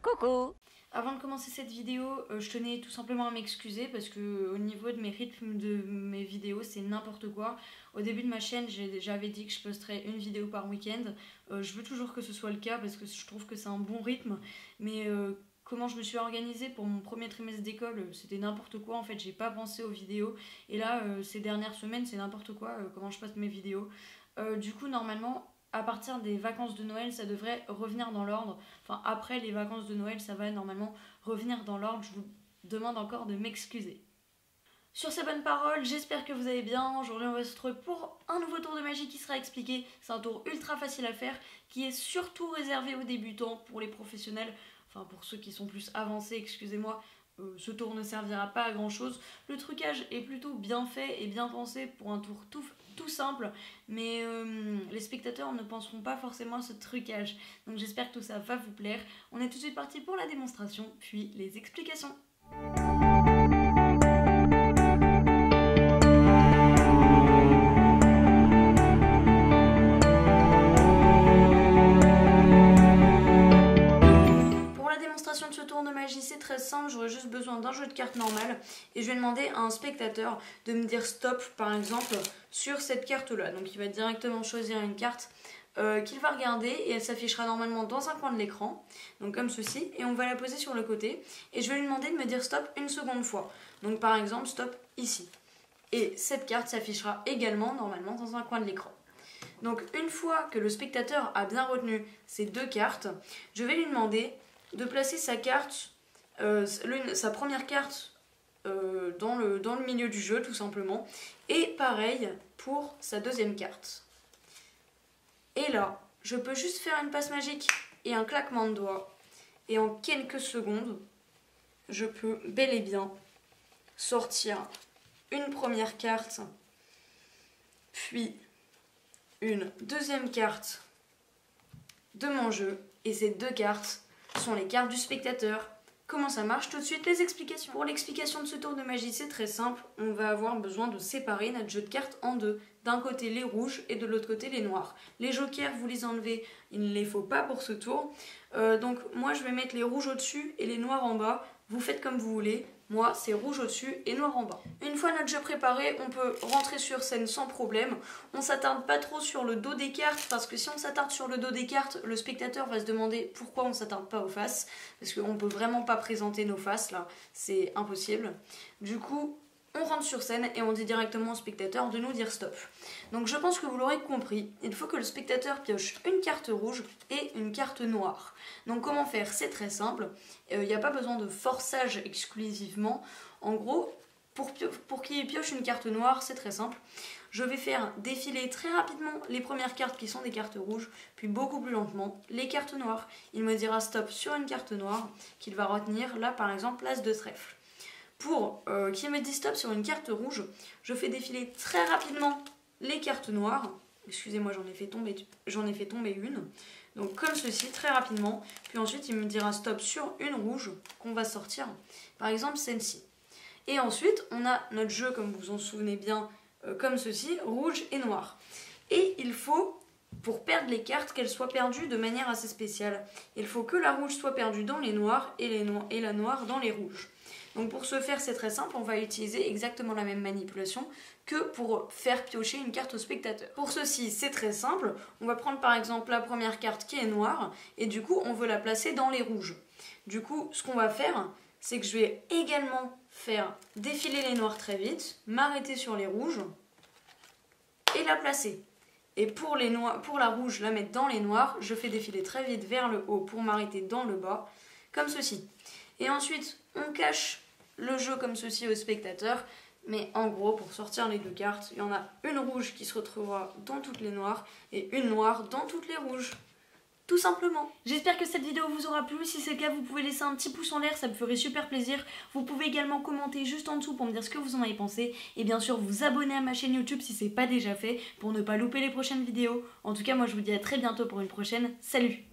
Coucou! Avant de commencer cette vidéo, je tenais tout simplement à m'excuser parce que au niveau de mes rythmes de mes vidéos, c'est n'importe quoi. Au début de ma chaîne, j'avais dit que je posterais une vidéo par week-end. Je veux toujours que ce soit le cas parce que je trouve que c'est un bon rythme. Mais comment je me suis organisée pour mon premier trimestre d'école, c'était n'importe quoi. En fait, j'ai pas pensé aux vidéos. Et là, ces dernières semaines, c'est n'importe quoi comment je poste mes vidéos. Du coup, normalement, à partir des vacances de Noël, ça devrait revenir dans l'ordre. Enfin, après les vacances de Noël, ça va normalement revenir dans l'ordre. Je vous demande encore de m'excuser. Sur ces bonnes paroles, j'espère que vous allez bien. Aujourd'hui, on va se retrouver pour un nouveau tour de magie qui sera expliqué. C'est un tour ultra facile à faire, qui est surtout réservé aux débutants. Pour les professionnels, enfin pour ceux qui sont plus avancés, excusez-moi, ce tour ne servira pas à grand chose. Le trucage est plutôt bien fait et bien pensé pour un tour tout simple, mais les spectateurs ne penseront pas forcément à ce trucage. Donc j'espère que tout ça va vous plaire. On est tout de suite parti pour la démonstration, puis les explications. De ce tour de magie, c'est très simple, j'aurais juste besoin d'un jeu de cartes normal et je vais demander à un spectateur de me dire stop par exemple sur cette carte là. Donc il va directement choisir une carte qu'il va regarder et elle s'affichera normalement dans un coin de l'écran, donc comme ceci, et on va la poser sur le côté et je vais lui demander de me dire stop une seconde fois. Donc par exemple stop ici. Et cette carte s'affichera également normalement dans un coin de l'écran. Donc une fois que le spectateur a bien retenu ces deux cartes, je vais lui demander de placer sa carte, sa première carte dans le milieu du jeu tout simplement, et pareil pour sa deuxième carte. Et là, je peux juste faire une passe magique et un claquement de doigts, et en quelques secondes, je peux bel et bien sortir une première carte, puis une deuxième carte de mon jeu, et ces deux cartes sont les cartes du spectateur. Comment ça marche? Tout de suite les explications. Pour l'explication de ce tour de magie, c'est très simple. On va avoir besoin de séparer notre jeu de cartes en deux. D'un côté les rouges et de l'autre côté les noirs. Les jokers, vous les enlevez, il ne les faut pas pour ce tour. Donc moi je vais mettre les rouges au-dessus et les noirs en bas. Vous faites comme vous voulez. Moi, c'est rouge au-dessus et noir en bas. Une fois notre jeu préparé, on peut rentrer sur scène sans problème. On s'attarde pas trop sur le dos des cartes, parce que si on s'attarde sur le dos des cartes, le spectateur va se demander pourquoi on s'attarde pas aux faces. Parce qu'on peut vraiment pas présenter nos faces, là. C'est impossible. Du coup, on rentre sur scène et on dit directement au spectateur de nous dire stop. Donc je pense que vous l'aurez compris, il faut que le spectateur pioche une carte rouge et une carte noire. Donc comment faire? C'est très simple, il n'y a pas besoin de forçage exclusivement. En gros, pour qu'il pioche une carte noire, c'est très simple. Je vais faire défiler très rapidement les premières cartes qui sont des cartes rouges, puis beaucoup plus lentement les cartes noires. Il me dira stop sur une carte noire qu'il va retenir, là par exemple l'as de trèfle. Pour qu'il me dise stop sur une carte rouge, je fais défiler très rapidement les cartes noires. Excusez-moi, j'en ai fait tomber une. Donc comme ceci, très rapidement. Puis ensuite, il me dira stop sur une rouge qu'on va sortir. Par exemple, celle-ci. Et ensuite, on a notre jeu, comme vous en souvenez bien, comme ceci, rouge et noir. Et il faut, pour perdre les cartes, qu'elles soient perdues de manière assez spéciale. Il faut que la rouge soit perdue dans les noirs et la noire dans les rouges. Donc pour ce faire, c'est très simple, on va utiliser exactement la même manipulation que pour faire piocher une carte au spectateur. Pour ceci, c'est très simple, on va prendre par exemple la première carte qui est noire, et du coup on veut la placer dans les rouges. Du coup, ce qu'on va faire, c'est que je vais également faire défiler les noirs très vite, m'arrêter sur les rouges, et la placer. Et pour la rouge, la mettre dans les noirs, je fais défiler très vite vers le haut pour m'arrêter dans le bas, comme ceci. Et ensuite, on cache le jeu comme ceci au spectateur. Mais en gros, pour sortir les deux cartes, il y en a une rouge qui se retrouvera dans toutes les noires et une noire dans toutes les rouges. Tout simplement. J'espère que cette vidéo vous aura plu. Si c'est le cas, vous pouvez laisser un petit pouce en l'air, ça me ferait super plaisir. Vous pouvez également commenter juste en dessous pour me dire ce que vous en avez pensé. Et bien sûr, vous abonner à ma chaîne YouTube si ce n'est pas déjà fait pour ne pas louper les prochaines vidéos. En tout cas, moi je vous dis à très bientôt pour une prochaine. Salut!